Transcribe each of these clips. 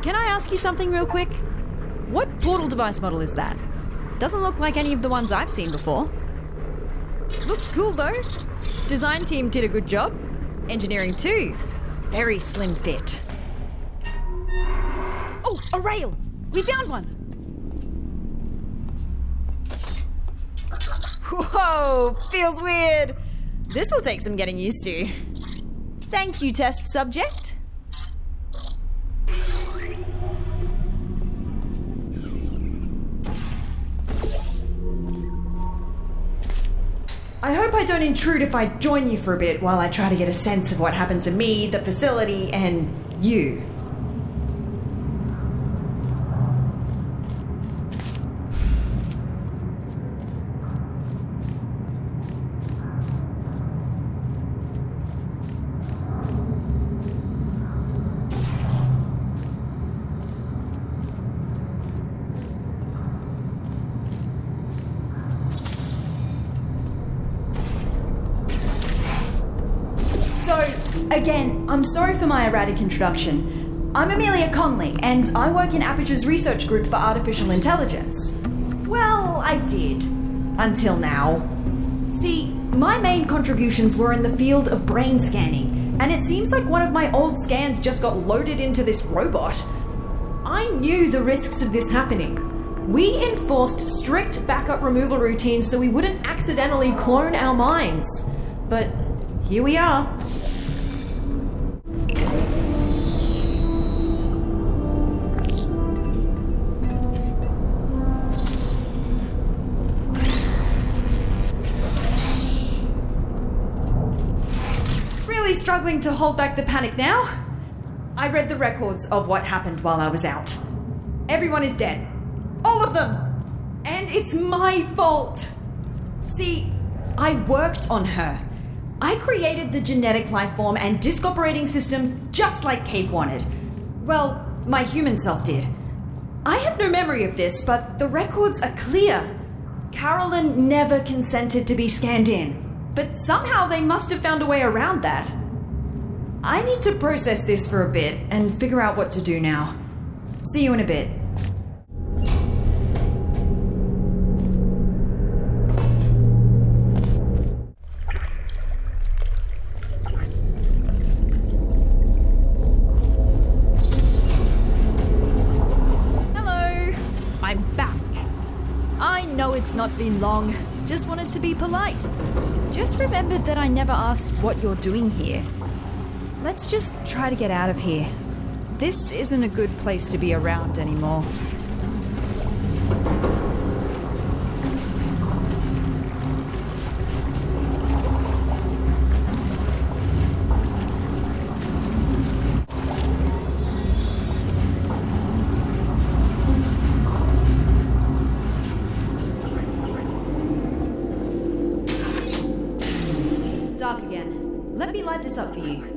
Can I ask you something real quick? What portal device model is that? Doesn't look like any of the ones I've seen before. Looks cool though. Design team did a good job. Engineering too. Very slim fit. Oh, a rail! We found one! Whoa, feels weird. This will take some getting used to. Thank you, test subject. I hope I don't intrude if I join you for a bit while I try to get a sense of what happened to me, the facility, and you. Again, I'm sorry for my erratic introduction. I'm Amelia Conley, and I work in Aperture's research group for artificial intelligence. Well, I did. Until now. See, my main contributions were in the field of brain scanning, and it seems like one of my old scans just got loaded into this robot. I knew the risks of this happening. We enforced strict backup removal routines so we wouldn't accidentally clone our minds. But here we are. Struggling to hold back the panic now. I read the records of what happened while I was out. Everyone is dead. All of them. And it's my fault. See, I worked on her. I created the genetic life form and disk operating system just like Cave wanted. Well, my human self did. I have no memory of this, but the records are clear. Carolyn never consented to be scanned in, but somehow they must have found a way around that. I need to process this for a bit and figure out what to do now. See you in a bit. Hello, I'm back. I know it's not been long, just wanted to be polite. Just remembered that I never asked what you're doing here. Let's just try to get out of here. This isn't a good place to be around anymore. Dark again. Let me light this up for you.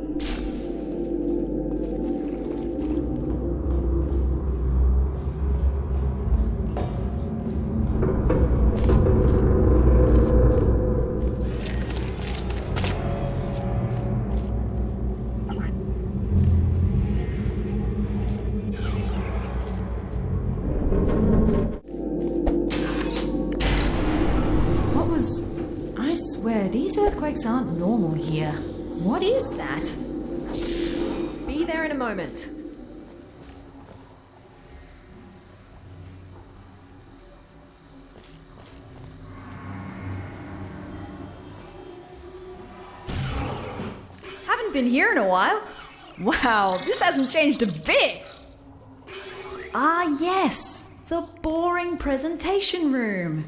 These earthquakes aren't normal here. What is that? Be there in a moment. Haven't been here in a while. Wow, this hasn't changed a bit. Ah, yes, the boring presentation room.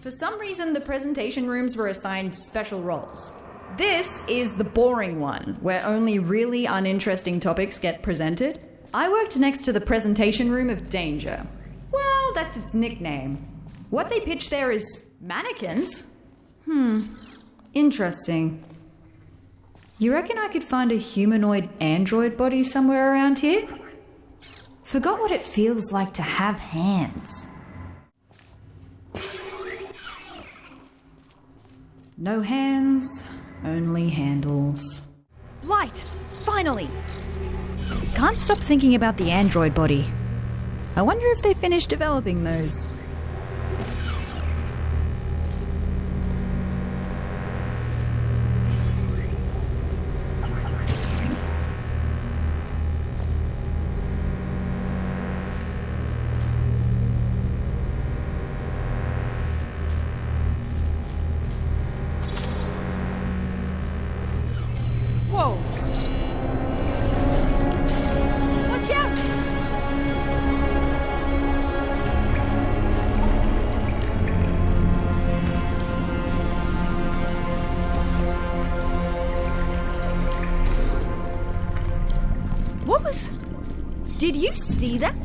For some reason, the presentation rooms were assigned special roles. This is the boring one, where only really uninteresting topics get presented. I worked next to the presentation room of danger. Well, that's its nickname. What they pitch there is mannequins. Interesting. You reckon I could find a humanoid android body somewhere around here? Forgot what it feels like to have hands. No hands, only handles. Light! Finally! Can't stop thinking about the android body. I wonder if they finished developing those. Whoa! Watch out! What was... Did you see that?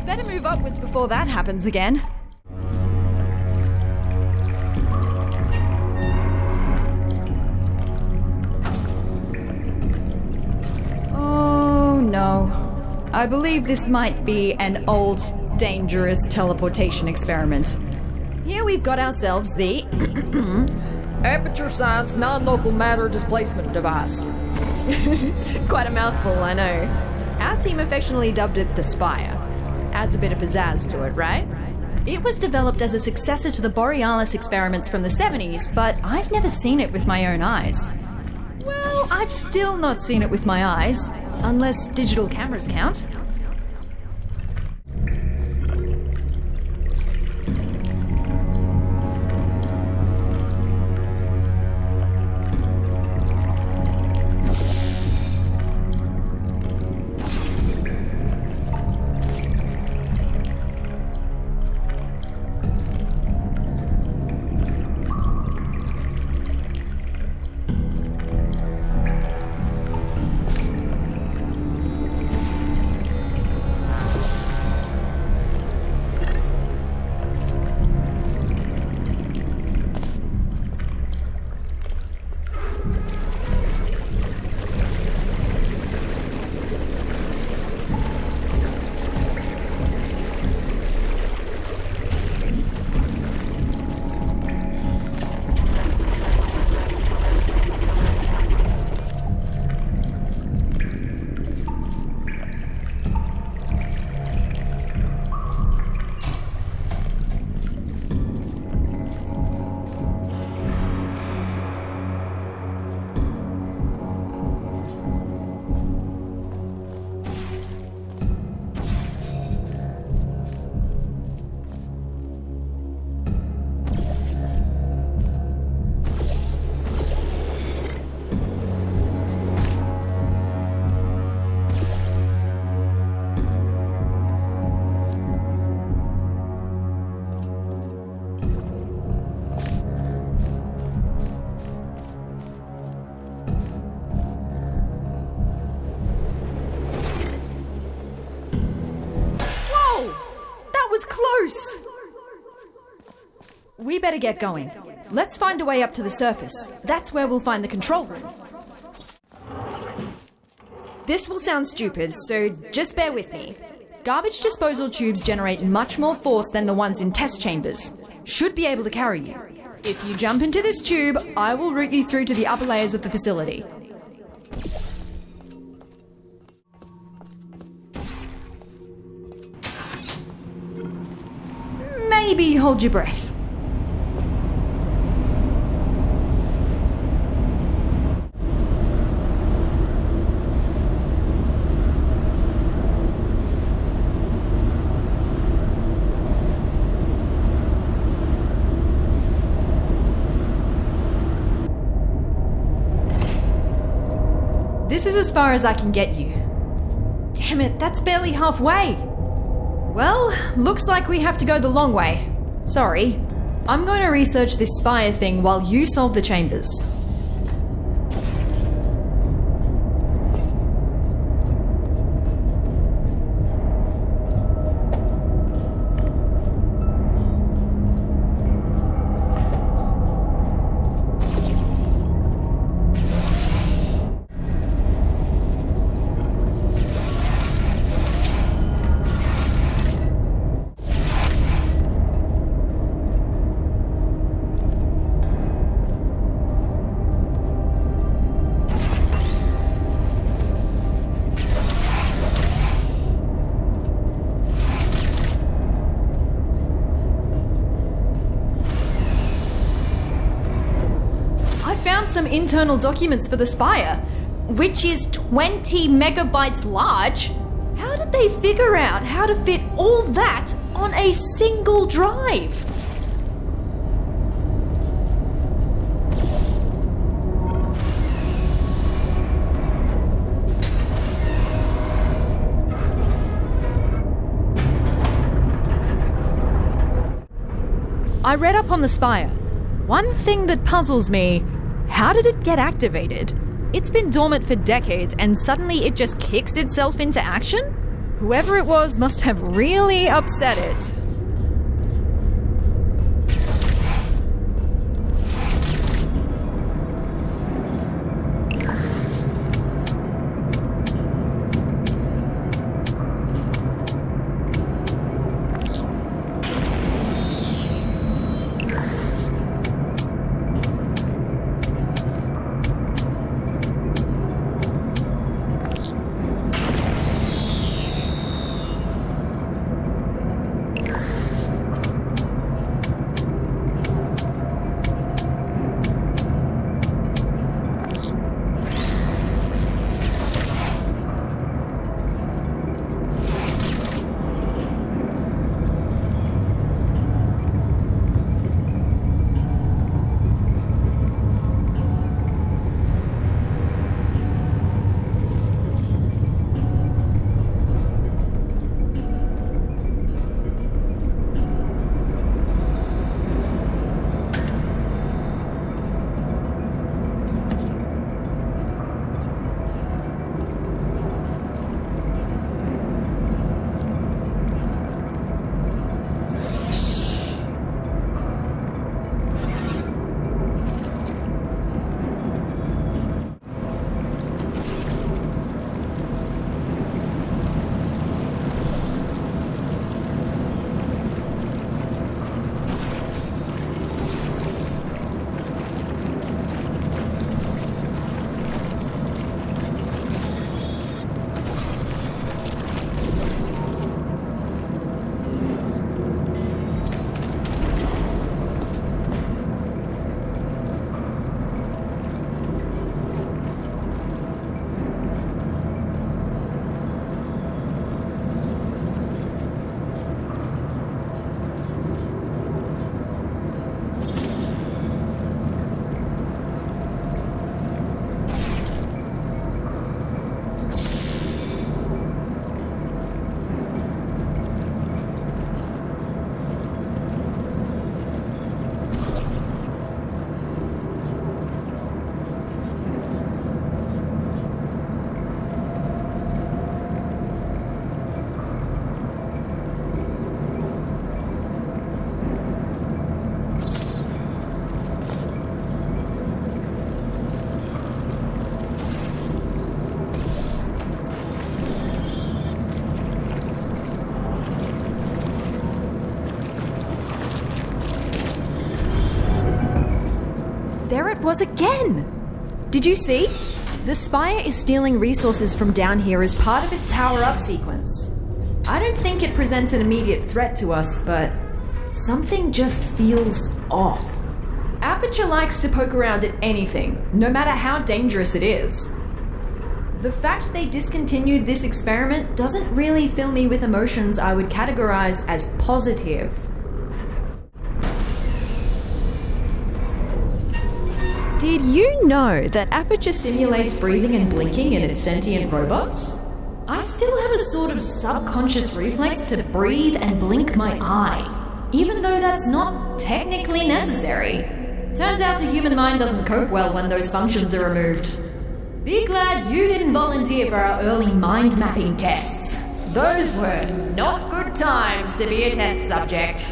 Better move upwards before that happens again. No. I believe this might be an old, dangerous teleportation experiment. Here we've got ourselves the Aperture Science Non-Local Matter Displacement Device. Quite a mouthful, I know. Our team affectionately dubbed it the Spire. Adds a bit of pizzazz to it, right? It was developed as a successor to the Borealis experiments from the 70s, but I've never seen it with my own eyes. Well, I've still not seen it with my eyes. Unless digital cameras count. Close! We better get going. Let's find a way up to the surface. That's where we'll find the control room. This will sound stupid, so just bear with me. Garbage disposal tubes generate much more force than the ones in test chambers. Should be able to carry you. If you jump into this tube, I will route you through to the upper layers of the facility. Maybe hold your breath. This is as far as I can get you. Damn it, that's barely halfway. Well, looks like we have to go the long way. Sorry. I'm going to research this spire thing while you solve the chambers. some internal documents for the Spire, which is 20 megabytes large. How did they figure out how to fit all that on a single drive? I read up on the Spire. One thing that puzzles me, how did it get activated? It's been dormant for decades and suddenly it just kicks itself into action? Whoever it was must have really upset it. There it was again! Did you see? The Spire is stealing resources from down here as part of its power-up sequence. I don't think it presents an immediate threat to us, but something just feels off. Aperture likes to poke around at anything, no matter how dangerous it is. The fact they discontinued this experiment doesn't really fill me with emotions I would categorize as positive. Did you know that Aperture simulates breathing and blinking in its sentient robots? I still have a sort of subconscious reflex to breathe and blink my eye, even though that's not technically necessary. Turns out the human mind doesn't cope well when those functions are removed. Be glad you didn't volunteer for our early mind mapping tests. Those were not good times to be a test subject.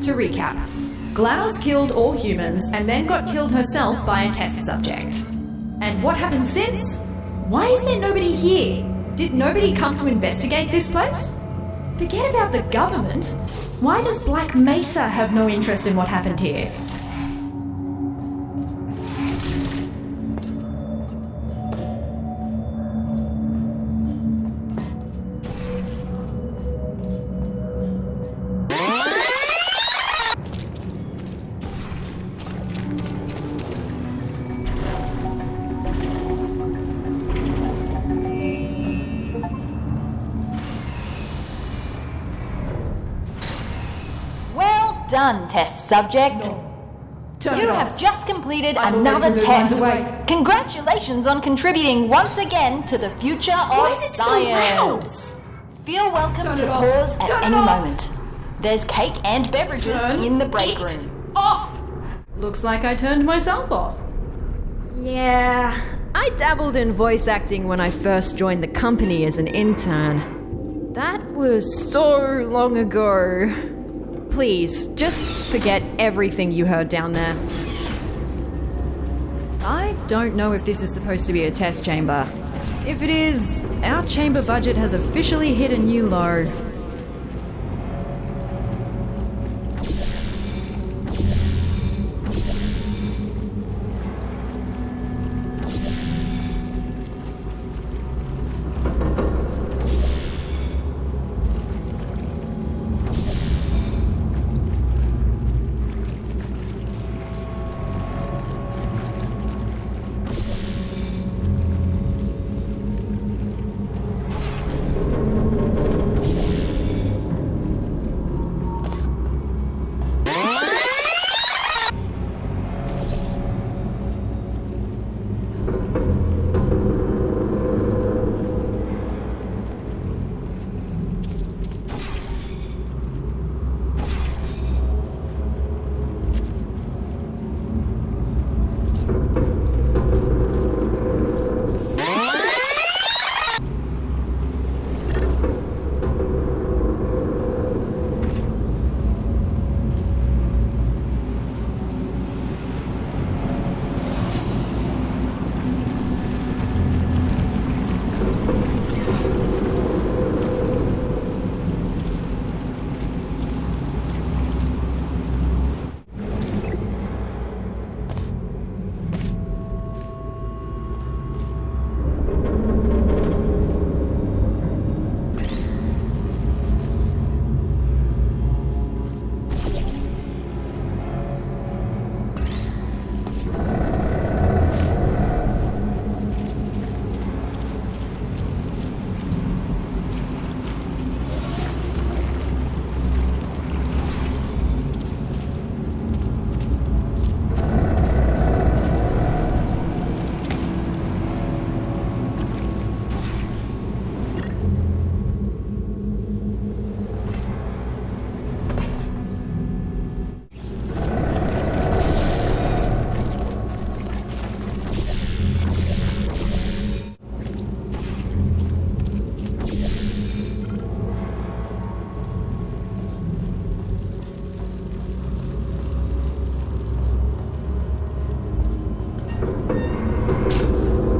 To recap, GLaDOS killed all humans and then got killed herself by a test subject. And what happened since? Why is there nobody here? Did nobody come to investigate this place? Forget about the government. Why does Black Mesa have no interest in what happened here? Done, test subject. You have just completed another test. Congratulations on contributing once again to the future of science. Feel welcome to pause at any moment. There's cake and beverages in the break room. Off! Looks like I turned myself off. Yeah, I dabbled in voice acting when I first joined the company as an intern. That was so long ago. Please, just forget everything you heard down there. I don't know if this is supposed to be a test chamber. If it is, our chamber budget has officially hit a new low.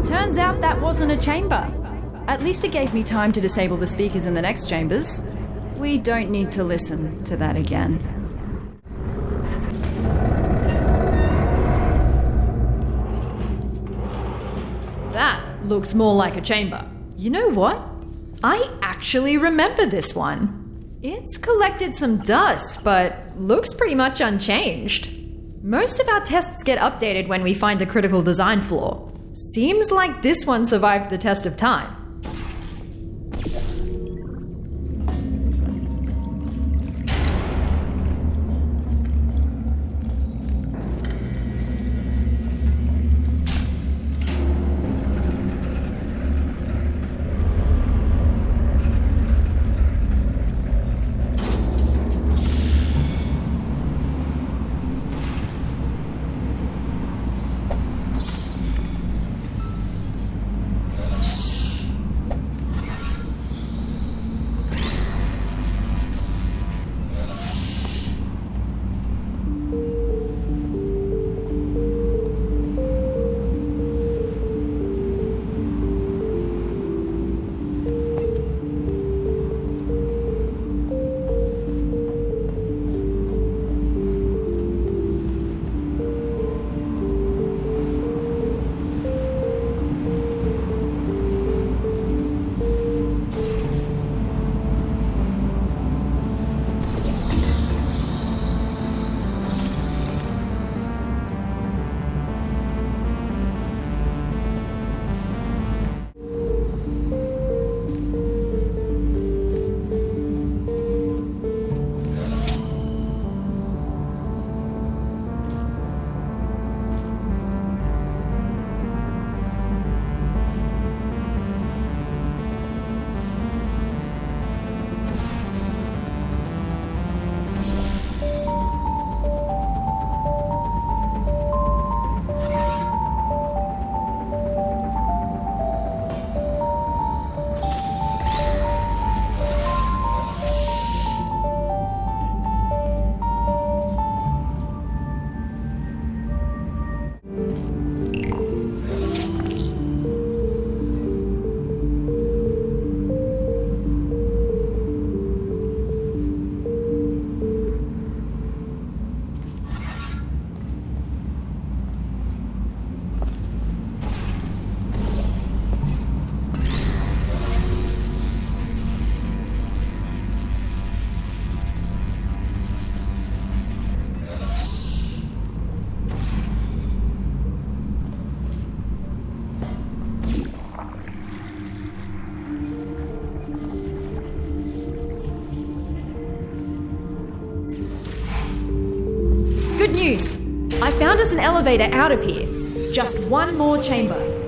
Turns out that wasn't a chamber. At least it gave me time to disable the speakers in the next chambers. We don't need to listen to that again. That looks more like a chamber. You know what? I actually remember this one. It's collected some dust, but looks pretty much unchanged. Most of our tests get updated when we find a critical design flaw. Seems like this one survived the test of time. good news. I found us an elevator out of here. Just one more chamber.